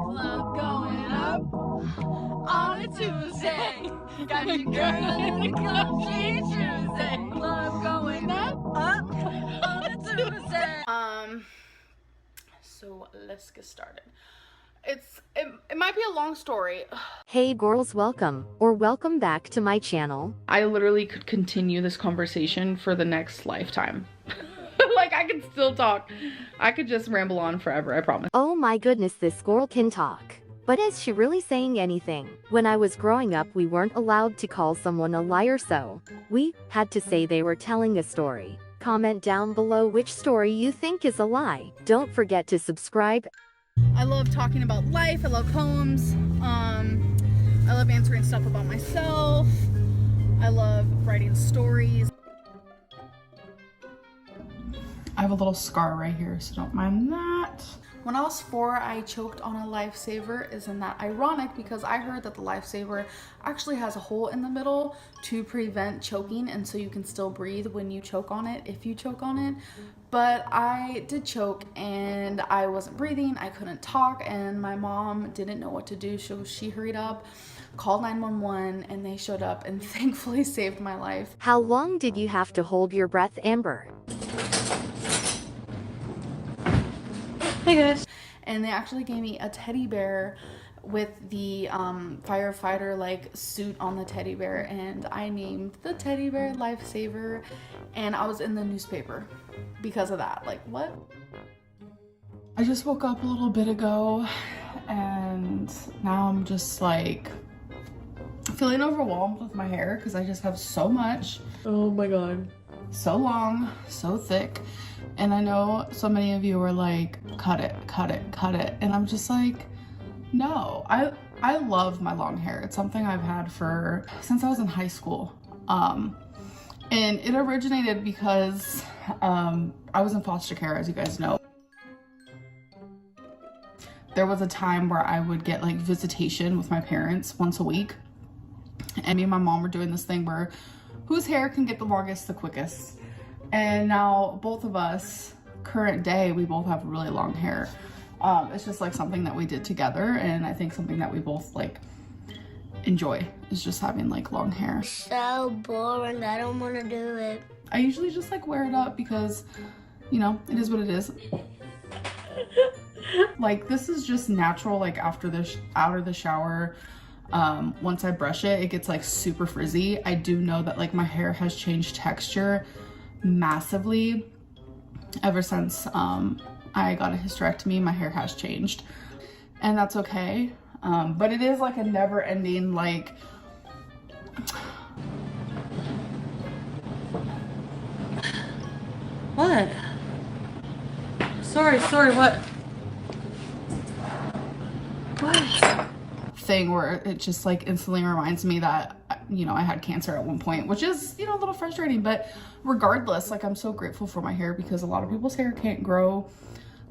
Club going up on a Tuesday. Got your girl in the club, she Tuesday. Club going up on a Tuesday. So let's get started. It might be a long story. Hey girls, welcome back to my channel. I literally could continue this conversation for the next lifetime. Like, I could still talk. I could just ramble on forever, I promise. Oh my goodness, this girl can talk. But is she really saying anything? When I was growing up, we weren't allowed to call someone a liar, so we had to say they were telling a story. Comment down below which story you think is a lie. Don't forget to subscribe. I love talking about life. I love poems. I love answering stuff about myself. I love writing stories. I have a little scar right here, so don't mind that. When I was 4, I choked on a lifesaver. Isn't that ironic? Because I heard that the lifesaver actually has a hole in the middle to prevent choking, and so you can still breathe when you choke on it, if you choke on it. But I did choke and I wasn't breathing, I couldn't talk, and my mom didn't know what to do, so she hurried up, called 911, and they showed up and thankfully saved my life. How long did you have to hold your breath, Amber? Hey guys. And they actually gave me a teddy bear with the firefighter like suit on the teddy bear, and I named the teddy bear Lifesaver, and I was in the newspaper because of that. Like, what? I just woke up a little bit ago and now I'm just like feeling overwhelmed with my hair because I just have so much. Oh my god. So long, so thick. And I know so many of you are like, cut it, cut it, cut it. And I'm just like, no, I love my long hair. It's something I've had since I was in high school. And it originated because I was in foster care, as you guys know. There was a time where I would get like visitation with my parents once a week. And me and my mom were doing this thing where whose hair can get the longest the quickest. And now both of us, current day, we both have really long hair. It's just like something that we did together, and I think something that we both like enjoy is just having like long hair. So boring, I don't want to do it. I usually just like wear it up because, you know, it is what it is. Like, this is just natural. Like, after out of the shower, once I brush it, it gets like super frizzy. I do know that like my hair has changed texture massively ever since I got a hysterectomy. My hair has changed, and that's okay, but it is like a never-ending like What? Sorry, what? thing where it just like instantly reminds me that, you know, I had cancer at one point, which is, you know, a little frustrating. But regardless, like, I'm so grateful for my hair because a lot of people's hair can't grow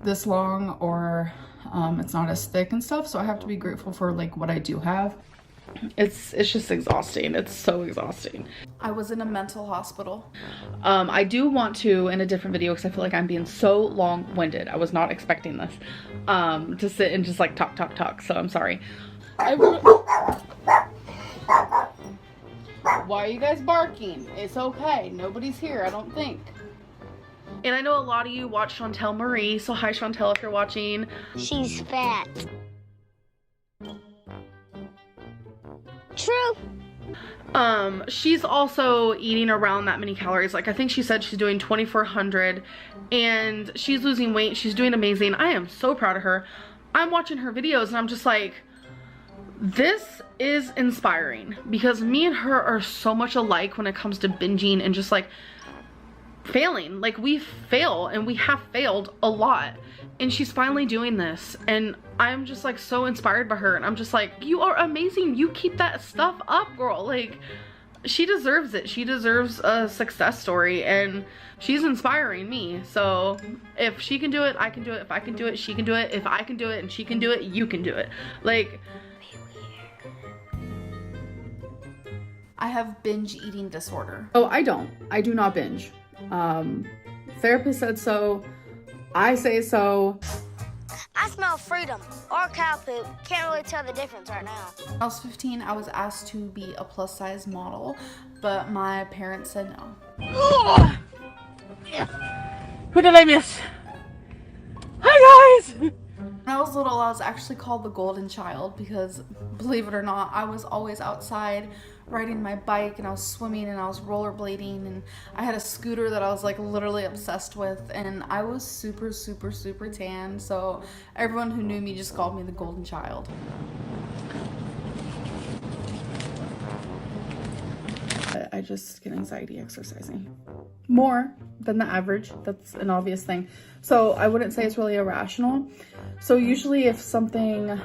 this long, or it's not as thick and stuff, so I have to be grateful for like what I do have. It's just exhausting. It's so exhausting. I was in a mental hospital. I do want to, in a different video, because I feel like I'm being so long-winded. I was not expecting this, to sit and just like talk, so I'm sorry. Why are you guys barking? It's okay. Nobody's here, I don't think. And I know a lot of you watch Chantel Marie, so hi Chantel if you're watching. She's fat. True. She's also eating around that many calories. Like, I think she said she's doing 2,400 and she's losing weight. She's doing amazing. I am so proud of her. I'm watching her videos and I'm just like, this is inspiring, because me and her are so much alike when it comes to binging and just like failing. Like, we fail, and we have failed a lot, and she's finally doing this, and I'm just like so inspired by her, and I'm just like, you are amazing. You keep that stuff up, girl. Like, she deserves it. She deserves a success story, and she's inspiring me. So if she can do it, I can do it. If I can do it, she can do it. If I can do it and she can do it, you can do it. Like, I have binge eating disorder. Oh, I don't. I do not binge. Therapist said so. I say so. I I smell freedom or cow poop. Can't really tell the difference right now. When I was 15, I was asked to be a plus-size model, but my parents said no. Who did I miss? Hi guys! When I was little, I was actually called the golden child because, believe it or not, I was always outside riding my bike, and I was swimming, and I was rollerblading, and I had a scooter that I was like literally obsessed with, and I was super, super, super tan, so everyone who knew me just called me the golden child. I just get anxiety exercising. More than the average, that's an obvious thing. So I wouldn't say it's really irrational. So usually if something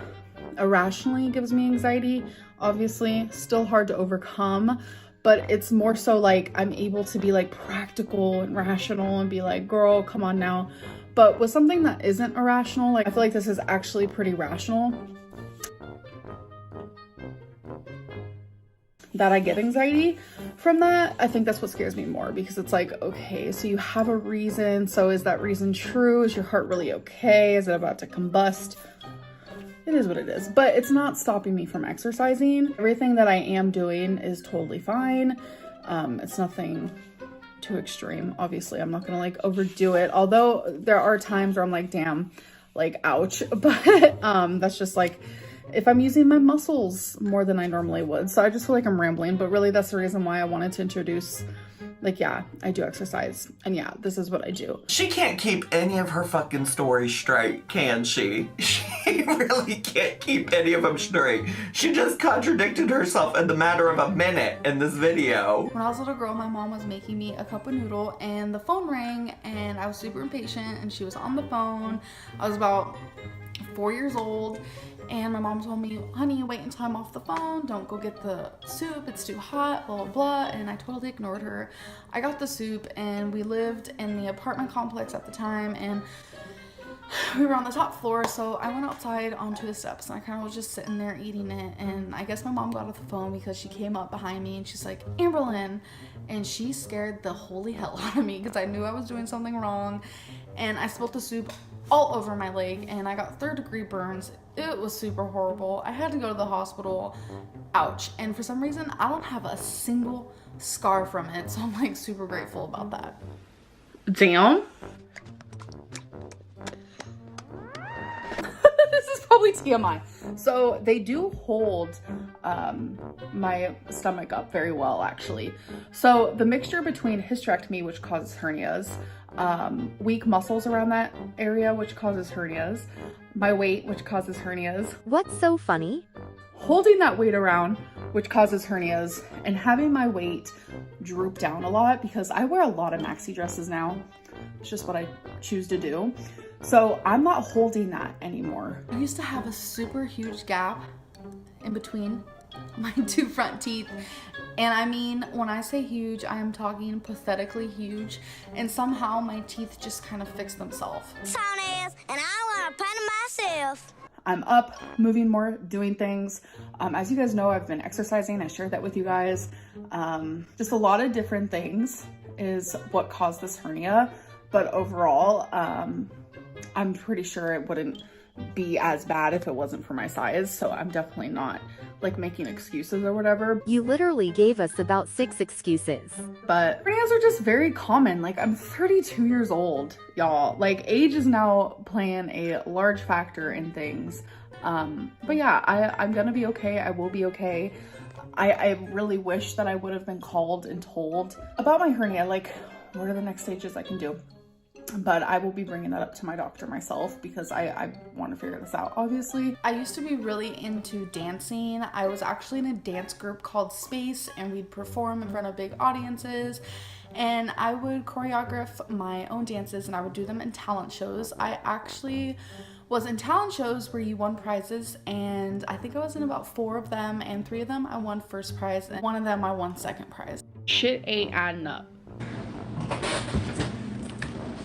irrationally gives me anxiety, obviously still hard to overcome, but it's more so like I'm able to be like practical and rational and be like, girl, come on now. But with something that isn't irrational, like I feel like this is actually pretty rational, that I get anxiety from that. I think that's what scares me more, because it's like, okay, so you have a reason, so is that reason true? Is your heart really okay? Is it about to combust? It is what it is, but it's not stopping me from exercising. Everything that I am doing is totally fine. It's nothing too extreme. Obviously, I'm not gonna like overdo it, although there are times where I'm like, damn, like ouch, but that's just like if I'm using my muscles more than I normally would. So I just feel like I'm rambling, but really that's the reason why I wanted to introduce, like, yeah, I do exercise, and yeah, this is what I do. She can't keep any of her fucking stories straight, can she? She really can't keep any of them straight. She just contradicted herself in the matter of a minute in this video. When I was a little girl, my mom was making me a cup of noodle, and the phone rang, and I was super impatient, and she was on the phone. I was about 4 years old, and my mom told me, honey, wait until I'm off the phone, don't go get the soup, it's too hot, blah, blah, blah, and I totally ignored her. I got the soup, and we lived in the apartment complex at the time, and we were on the top floor, so I went outside onto the steps, and I kind of was just sitting there eating it, and I guess my mom got off the phone because she came up behind me, and she's like, Amberlynn, and she scared the holy hell out of me because I knew I was doing something wrong, and I spilled the soup all over my leg, and I got 3rd-degree burns. It was super horrible. I had to go to the hospital. Ouch. And for some reason, I don't have a single scar from it, so I'm like super grateful about that. Damn. This is probably TMI. So they do hold my stomach up very well, actually. So the mixture between hysterectomy, which causes hernias, weak muscles around that area, which causes hernias, my weight, which causes hernias. What's so funny? Holding that weight around, which causes hernias, and having my weight droop down a lot because I wear a lot of maxi dresses now. It's just what I choose to do. So I'm not holding that anymore. I used to have a super huge gap in between my 2 front teeth. And I mean, when I say huge, I am talking pathetically huge. And somehow my teeth just kind of fix themselves. And I want to pet myself. I'm up, moving more, doing things. As you guys know, I've been exercising. I shared that with you guys. Just a lot of different things is what caused this hernia. But overall, I'm pretty sure it wouldn't be as bad if it wasn't for my size. So I'm definitely not like making excuses or whatever. You literally gave us about 6 excuses. But hernias are just very common. Like, I'm 32 years old, y'all. Like, age is now playing a large factor in things. But yeah, I'm gonna be okay. I will be okay. I really wish that I would have been called and told about my hernia. Like, what are the next stages I can do? But I will be bringing that up to my doctor myself because I want to figure this out, obviously. I used to be really into dancing. I was actually in a dance group called Space, and we'd perform in front of big audiences, and I would choreograph my own dances, and I would do them in talent shows. I actually was in talent shows where you won prizes, and I think I was in about 4 of them, and 3 of them I won first prize, and 1 of them I won second prize. Shit ain't adding up.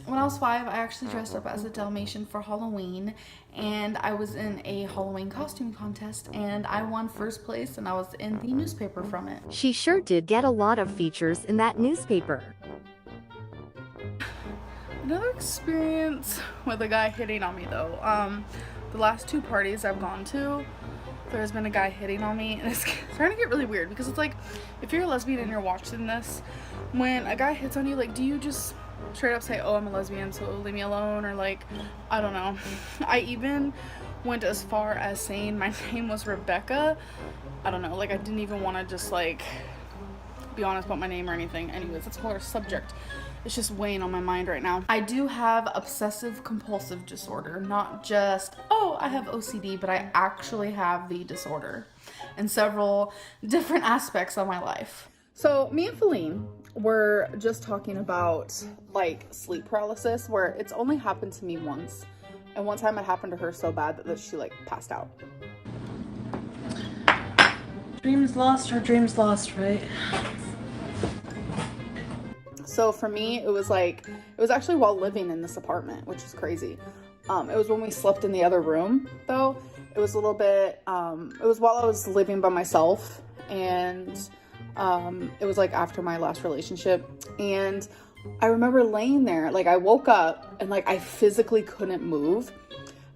When I was 5, I actually dressed up as a Dalmatian for Halloween, and I was in a Halloween costume contest, and I won first place, and I was in the newspaper from it. She sure did get a lot of features in that newspaper. Another experience with a guy hitting on me though. The last 2 parties I've gone to, there's been a guy hitting on me, and it's starting to get really weird because it's like, if you're a lesbian and you're watching this, when a guy hits on you, like, do you just straight up say, oh, I'm a lesbian, so leave me alone, or like, I don't know. I even went as far as saying my name was Rebecca. I don't know, like, I didn't even want to just like be honest about my name or anything. Anyways, that's a whole other subject. It's just weighing on my mind right now. I do have obsessive compulsive disorder, not just, oh, I have OCD, but I actually have the disorder in several different aspects of my life. So me and Feline were just talking about like sleep paralysis, where it's only happened to me once. And one time it happened to her so bad that she like passed out. Dreams lost are dreams lost, right? So for me, it was actually while living in this apartment, which is crazy. It was when we slept in the other room, though. It was a little bit, it was while I was living by myself, and it was like after my last relationship. And I remember laying there, like I woke up and like I physically couldn't move.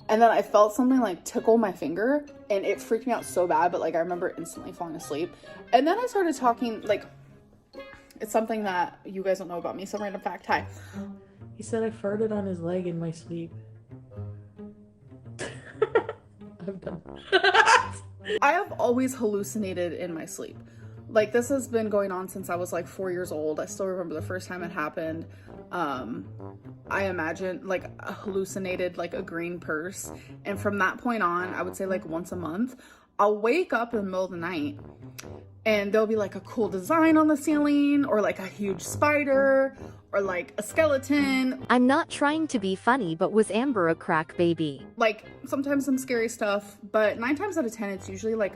And then I felt something like tickle my finger, and it freaked me out so bad, but like I remember instantly falling asleep. And then I started talking, like, it's something that you guys don't know about me, some random fact. Hi. He said I farted on his leg in my sleep. I'm done. I have always hallucinated in my sleep. Like, this has been going on since I was like 4 years old. I still remember the first time it happened. I imagined, like, hallucinated like a green purse. And from that point on, I would say like once a month, I'll wake up in the middle of the night and there'll be like a cool design on the ceiling, or like a huge spider, or like a skeleton. I'm not trying to be funny, but was Amber a crack baby? Like, sometimes some scary stuff, but 9 times out of 10, it's usually like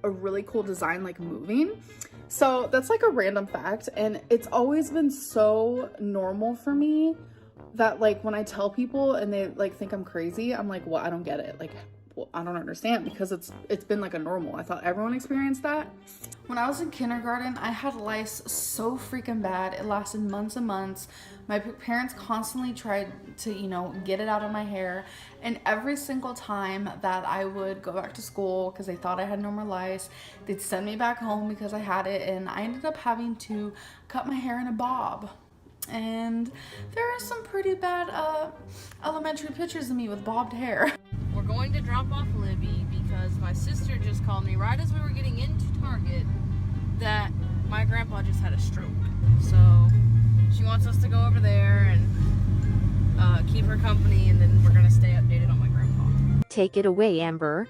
a really cool design, like moving. So that's like a random fact, and it's always been so normal for me that like when I tell people and they like think I'm crazy, I'm like, well, I don't get it. Like, well, I don't understand, because it's been like a normal. I thought everyone experienced that. When I was in kindergarten, I had lice so freaking bad. It lasted months and months. My parents constantly tried to, you know, get it out of my hair. And every single time that I would go back to school because they thought I had no more lice, they'd send me back home because I had it. And I ended up having to cut my hair in a bob. And there are some pretty bad elementary pictures of me with bobbed hair. We're going to drop off Libby because my sister just called me right as we were getting into Target that my grandpa just had a stroke. So she wants us to go over there and keep her company, and then we're going to stay updated on my grandpa. Take it away, Amber.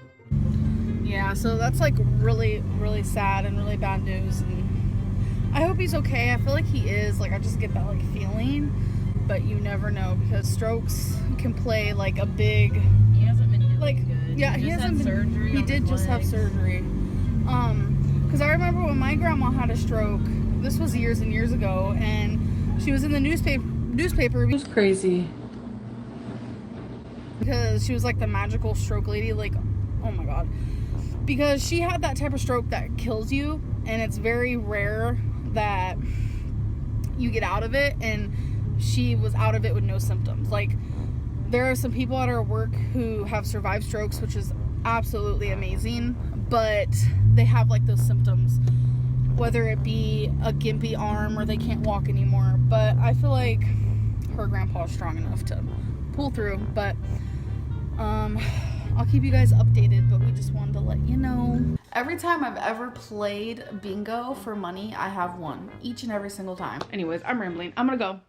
Yeah, so that's like really, really sad and really bad news. And I hope he's okay. I feel like he is. Like, I just get that like feeling, but you never know, because strokes can play like a big. He hasn't been doing Like, good. yeah, he hasn't been, surgery. he did just have surgery. Because I remember when my grandma had a stroke, this was years and years ago, and she was in the newspaper. It was crazy. Because she was like the magical stroke lady, like, oh my god. Because she had that type of stroke that kills you, and it's very rare that you get out of it, and she was out of it with no symptoms. Like, there are some people at our work who have survived strokes, which is absolutely amazing, but they have like those symptoms, whether it be a gimpy arm or they can't walk anymore. But I feel like her grandpa is strong enough to pull through. But I'll keep you guys updated, but we just wanted to let you know. Every time I've ever played bingo for money, I have won each and every single time. Anyways, I'm rambling. I'm gonna go.